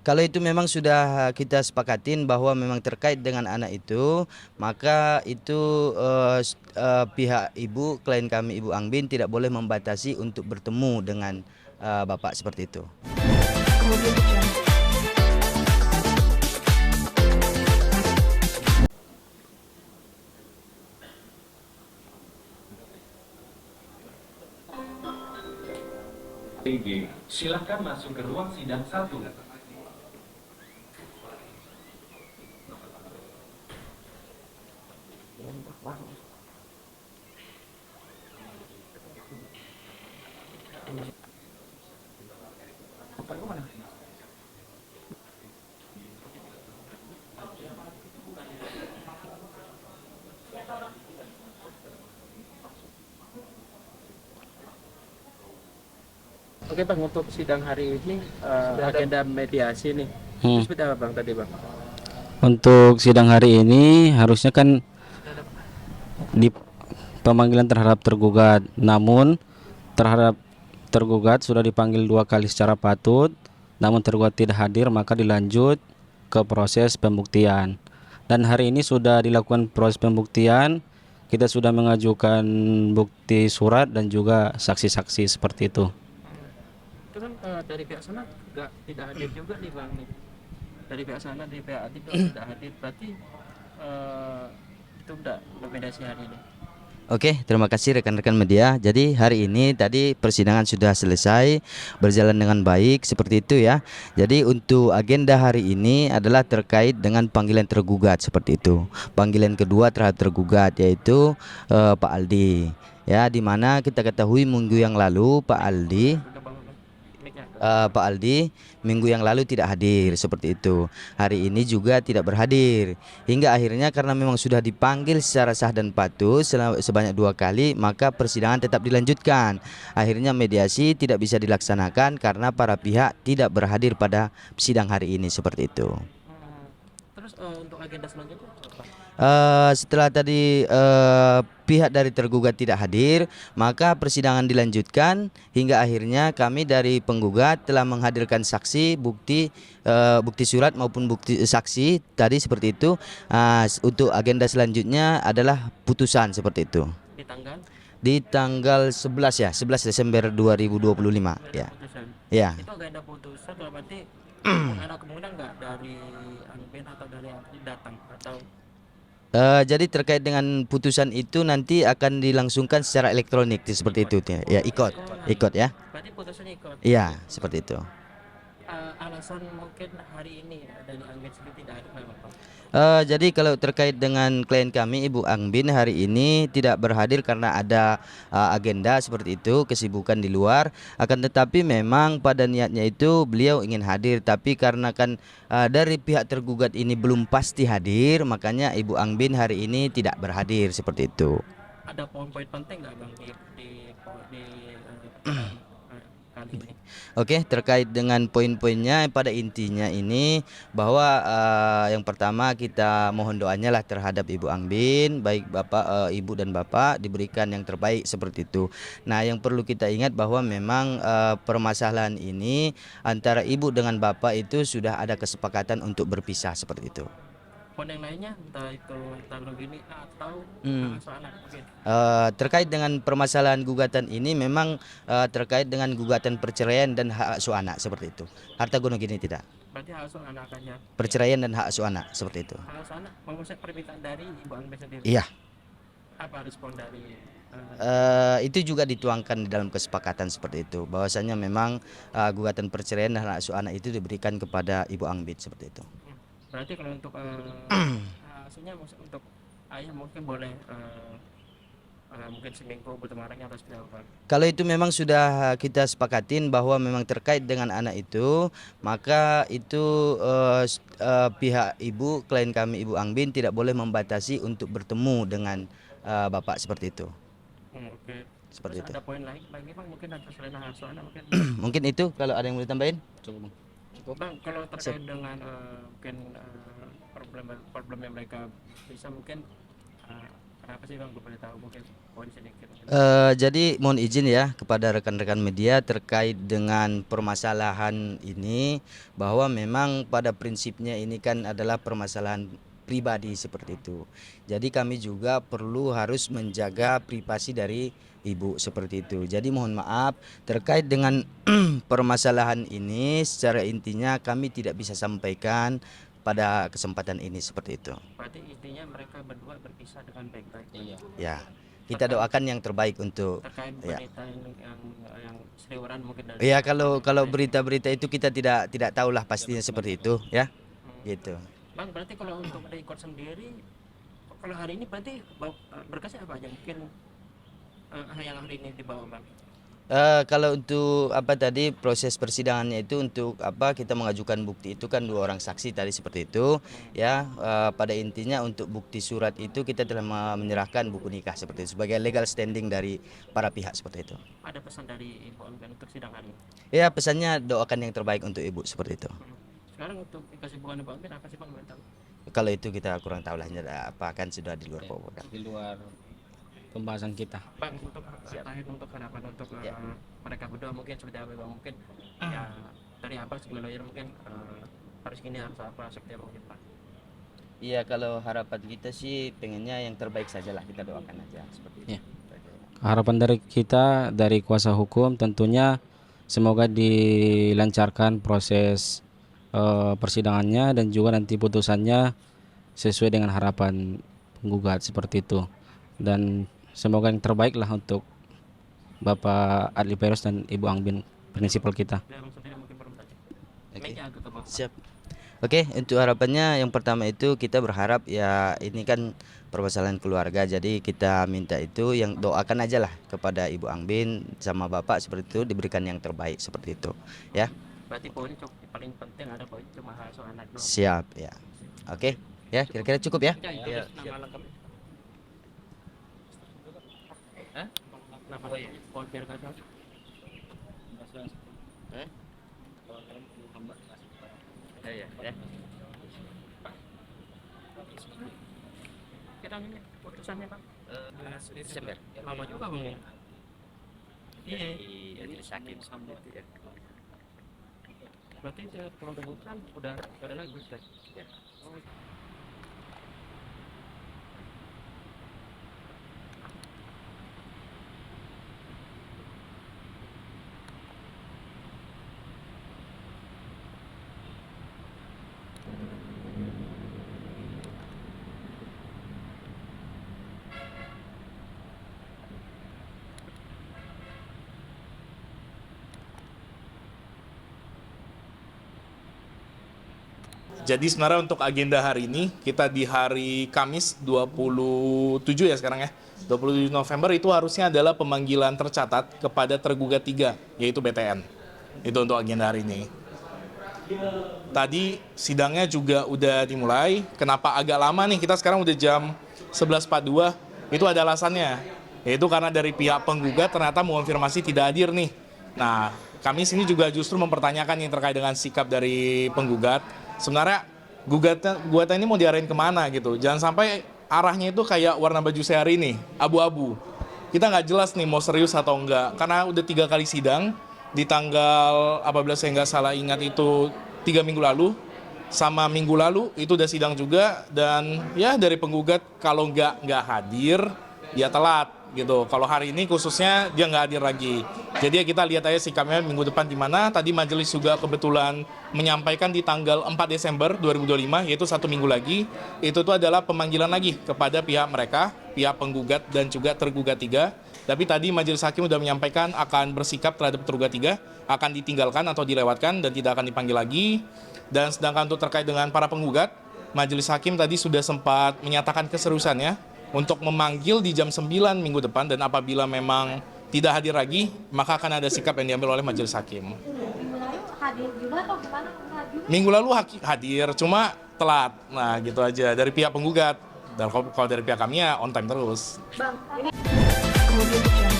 Kalau itu memang sudah kita sepakatin bahwa memang terkait dengan anak itu, maka itu pihak ibu, klien kami Ibu Angbin tidak boleh membatasi untuk bertemu dengan bapak seperti itu. TG, silakan masuk ke ruang sidang 1. Oke Bang, untuk sidang hari ini agenda mediasi nih. Seperti apa Bang tadi Bang? Untuk sidang hari ini harusnya kan di pemanggilan terhadap tergugat, namun terhadap tergugat sudah dipanggil 2 kali secara patut, namun tergugat tidak hadir, maka dilanjut ke proses pembuktian. Dan hari ini sudah dilakukan proses pembuktian, kita sudah mengajukan bukti surat dan juga saksi-saksi seperti itu. Itu kan dari pihak sana tidak hadir juga nih Bang nih. Dari pihak sana, dari pihak Adik tidak hadir, berarti itu udah mediasi hari ini. Oke, terima kasih rekan-rekan media. Jadi hari ini tadi persidangan sudah selesai, berjalan dengan baik seperti itu ya. Jadi untuk agenda hari ini adalah terkait dengan panggilan tergugat seperti itu. Panggilan kedua terhadap tergugat yaitu Pak Aldi. Ya, di mana kita ketahui minggu yang lalu Pak Aldi minggu yang lalu tidak hadir seperti itu. Hari ini juga tidak berhadir. Hingga akhirnya karena memang sudah dipanggil secara sah dan patut sebanyak 2 kali, maka persidangan tetap dilanjutkan. Akhirnya mediasi tidak bisa dilaksanakan karena para pihak tidak berhadir pada sidang hari ini seperti itu. Terus untuk agenda selanjutnya apa? Setelah tadi pihak dari tergugat tidak hadir, maka persidangan dilanjutkan hingga akhirnya kami dari penggugat telah menghadirkan saksi, bukti surat maupun bukti saksi tadi seperti itu. Untuk agenda selanjutnya adalah putusan seperti itu. Di tanggal 11 ya, 11 Desember 2025 ya. Putusan. Ya. Itu agenda putusan berarti ada kemungkinan nggak dari Angbin atau dari Adik datang atau Jadi terkait dengan putusan itu nanti akan dilangsungkan secara elektronik seperti itu ya, ikut ya. berarti putusannya ikut? Iya, seperti itu. Alasan mungkin hari ini dari Angbin sendiri tidak ada kenapa? Jadi kalau terkait dengan klien kami Ibu Angbin hari ini tidak berhadir karena ada agenda seperti itu, kesibukan di luar. Akan tetapi memang pada niatnya itu beliau ingin hadir, tapi karena kan dari pihak tergugat ini belum pasti hadir, makanya Ibu Angbin hari ini tidak berhadir seperti itu. Ada poin-poin penting nggak Bang di kali ini? Oke, terkait dengan poin-poinnya pada intinya ini bahwa yang pertama kita mohon doanya lah terhadap Ibu Angbin, baik Bapak, Ibu dan Bapak diberikan yang terbaik seperti itu. Nah, yang perlu kita ingat bahwa memang permasalahan ini antara Ibu dengan Bapak itu sudah ada kesepakatan untuk berpisah seperti itu. Poin yang lainnya entah itu teknologi atau soalnya mungkin. Terkait dengan permasalahan gugatan ini memang terkait dengan gugatan perceraian dan hak asuh anak seperti itu. Harta gono gini tidak. Berarti hak asuh anak akannya. Perceraian dan hak asuh anak seperti itu. Hak asuh anak memenuhi permintaan dari Ibu Angbin sendiri. Iya. Apa respon dari Itu juga dituangkan di dalam kesepakatan seperti itu. Bahwasanya memang gugatan perceraian dan hak asuh anak itu diberikan kepada Ibu Angbin seperti itu. berarti kalau untuk asuhnya untuk ayah mungkin boleh mungkin seminggu bertemu anaknya atau seperti apa? Kalau itu memang sudah kita sepakatin bahwa memang terkait dengan anak itu, maka itu pihak ibu, klien kami Ibu Angbin tidak boleh membatasi untuk bertemu dengan bapak seperti itu. Oke. Seperti Terus itu. ada poin lain lagi Bang mungkin ada selain hal soalnya mungkin. Mungkin itu kalau ada yang mau ditambahin. Cukup. Bang kalau terkait dengan mungkin problem yang mereka bisa mungkin Kenapa sih Bang, boleh tahu mungkin poin sedikit? Jadi mohon izin ya kepada rekan-rekan media terkait dengan permasalahan ini, bahwa memang pada prinsipnya ini kan adalah permasalahan pribadi seperti itu. Jadi kami juga perlu harus menjaga privasi dari ibu seperti itu. Jadi mohon maaf terkait dengan permasalahan ini, secara intinya kami tidak bisa sampaikan pada kesempatan ini seperti itu. Berarti intinya mereka berdua berpisah dengan baik-baik. Iya. Ya, kita doakan yang terbaik untuk Terkait ya. berita yang seliweran mungkin dari Ya, kalau berita-berita itu kita tidak tahulah pastinya seperti itu ya. Gitu. Bang, berarti kalau untuk record sendiri, kalau hari ini berarti berkasnya apa aja mungkin yang hari ini dibawa Bang? Kalau untuk apa tadi proses persidangannya itu untuk apa kita mengajukan bukti itu kan 2 orang saksi tadi seperti itu ya. Pada intinya untuk bukti surat itu kita telah menyerahkan buku nikah seperti itu sebagai legal standing dari para pihak seperti itu. Ada pesan dari Ibu Angben untuk sidang hari ini? Ya, pesannya doakan yang terbaik untuk ibu seperti itu. Sekarang untuk kesibukan Ibu Angben apa sih Bang, boleh tahu? Kalau itu kita kurang tahu lah, apa kan sudah di luar program. Di luar pembahasan kita. Bang, untuk terakhir untuk harapan untuk Ya. mereka berdua mungkin seperti apa Bang, mungkin ya dari Abang sebagai lawyer mungkin harus gini harus apa seperti apa mungkin Pak? Iya, kalau harapan kita sih pengennya yang terbaik saja lah, kita doakan aja seperti itu. Ya. Harapan dari kita, dari kuasa hukum tentunya semoga dilancarkan proses persidangannya dan juga nanti putusannya sesuai dengan harapan penggugat seperti itu. Dan semoga yang terbaik lah untuk Bapak Adli Peros dan Ibu Angben, prinsipal kita. Dari Abang sendiri mungkin perlu aja. Oke. Meja agak ke bawah. Siap. Oke, untuk harapannya yang pertama itu kita berharap ya ini kan permasalahan keluarga, jadi kita minta itu yang doakan aja lah kepada Ibu Angben sama Bapak seperti itu diberikan yang terbaik seperti itu ya. Berarti poin paling penting ada poin cuma hal soal anak doang. Siap ya. Oke ya, kira-kira cukup ya. Ya, nama lengkapnya. Hah? Nama poin biar kata. Ya. Kita ini putusannya Pak. Desember. Lama juga Bang ya. Iya, jadi sakit sampai ya. Berarti kalau udah putusan udah ada lagi ya. Jadi sebenarnya untuk agenda hari ini, kita di hari Kamis 27 ya sekarang ya, 27 November itu harusnya adalah pemanggilan tercatat kepada tergugat 3, yaitu BTN. Itu untuk agenda hari ini. Tadi sidangnya juga udah dimulai, kenapa agak lama nih, kita sekarang udah jam 11.42, itu ada alasannya. Yaitu karena dari pihak penggugat ternyata mengonfirmasi tidak hadir nih. Nah, kami sini juga justru mempertanyakan yang terkait dengan sikap dari penggugat. Sebenarnya gugatan ini mau diarahin kemana gitu. Jangan sampai arahnya itu kayak warna baju saya hari ini, abu-abu. Kita nggak jelas nih mau serius atau enggak. Karena udah 3 kali sidang, di tanggal, apabila saya nggak salah ingat itu 3 minggu lalu, sama minggu lalu itu udah sidang juga. Dan ya dari penggugat kalau nggak hadir, ya telat gitu. Kalau hari ini khususnya dia nggak hadir lagi. Jadi ya kita lihat aja sikapnya minggu depan di mana. Tadi majelis juga kebetulan menyampaikan di tanggal 4 Desember 2025, yaitu 1 minggu lagi. Itu tuh adalah pemanggilan lagi kepada pihak mereka, pihak penggugat dan juga tergugat 3. Tapi tadi majelis hakim sudah menyampaikan akan bersikap terhadap tergugat 3, akan ditinggalkan atau dilewatkan dan tidak akan dipanggil lagi. Dan sedangkan untuk terkait dengan para penggugat, majelis hakim tadi sudah sempat menyatakan keseriusannya untuk memanggil di jam 9 minggu depan, dan apabila memang tidak hadir lagi, maka akan ada sikap yang diambil oleh majelis hakim. Minggu lalu hadir juga atau gimana? Minggu lalu hadir, cuma telat. Nah gitu aja dari pihak penggugat. Dan kalau dari pihak kami ya on time terus. Bang, ini kemudian